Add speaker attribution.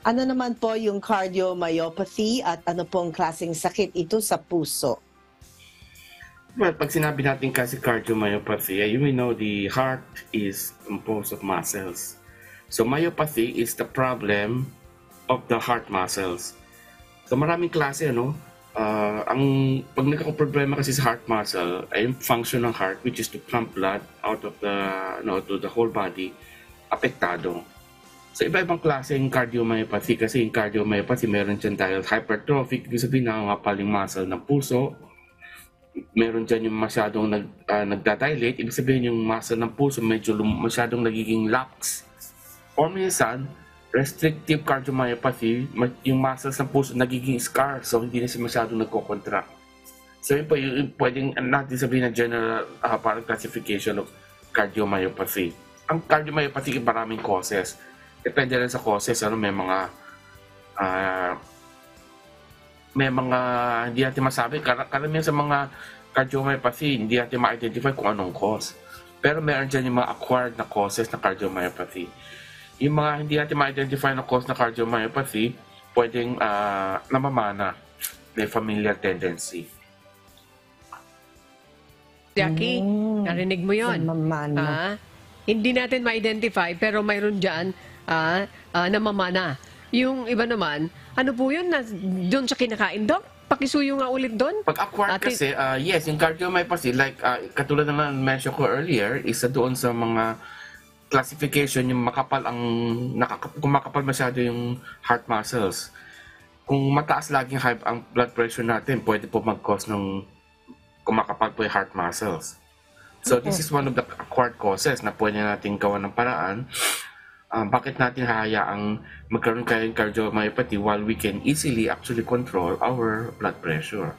Speaker 1: Ano naman po yung cardiomyopathy at ano pong klaseng sakit ito sa puso?
Speaker 2: Well, pag sinabi natin kasi cardiomyopathy, you may know the heart is composed of muscles. So myopathy is the problem of the heart muscles. So maraming klase, ano? Ang pag nagkakaproblema kasi sa heart muscle ay yung function ng heart, which is to pump blood out of the to the whole body, apektado. So iba-ibang klase yung cardiomyopathy kasi yung cardiomyopathy meron dyan dahil hypertrophic, ibig sabihin nakangapal yung muscle ng puso. Meron dyan yung masyadong nagdadilate, ibig sabihin yung muscle ng puso medyo masyadong nagiging lax. Or minsan, restrictive cardiomyopathy, yung muscles ng puso nagiging scar, so hindi na siya masyadong nagko-contract. So yun po yung pwedeng natin sabihin na general parang classification of cardiomyopathy. Ang cardiomyopathy maraming causes. Depende rin sa causes, may mga hindi natin masabi. Karamihan sa mga cardiomyopathy, hindi natin ma-identify kung anong cause. Pero meron dyan yung mga acquired na causes na cardiomyopathy. Yung mga hindi natin ma-identify na cause na cardiomyopathy, pwedeng namamana. May familiar tendency.
Speaker 3: Jackie, narinig mo yun?
Speaker 1: Namamana.
Speaker 3: Hindi natin ma-identify pero mayroon dyan namamana. Yung iba naman, ano po yun? Doon sa kinakain, Dok? Pakisuyo nga ulit doon.
Speaker 2: Pag acquired kasi, yes, yung cardiomyopathy, like katulad na mention ko earlier, isa doon sa mga classification, yung makapal kung makapal masyado yung heart muscles. Kung mataas laging high ang blood pressure natin, pwede po mag-cause ng kumakapal po yung heart muscles. So this is one of the acquired causes na pwede natin gawa ng paraan. Bakit natin hahayaang magkaroon kayo ng cardiomyopathy while we can easily actually control our blood pressure?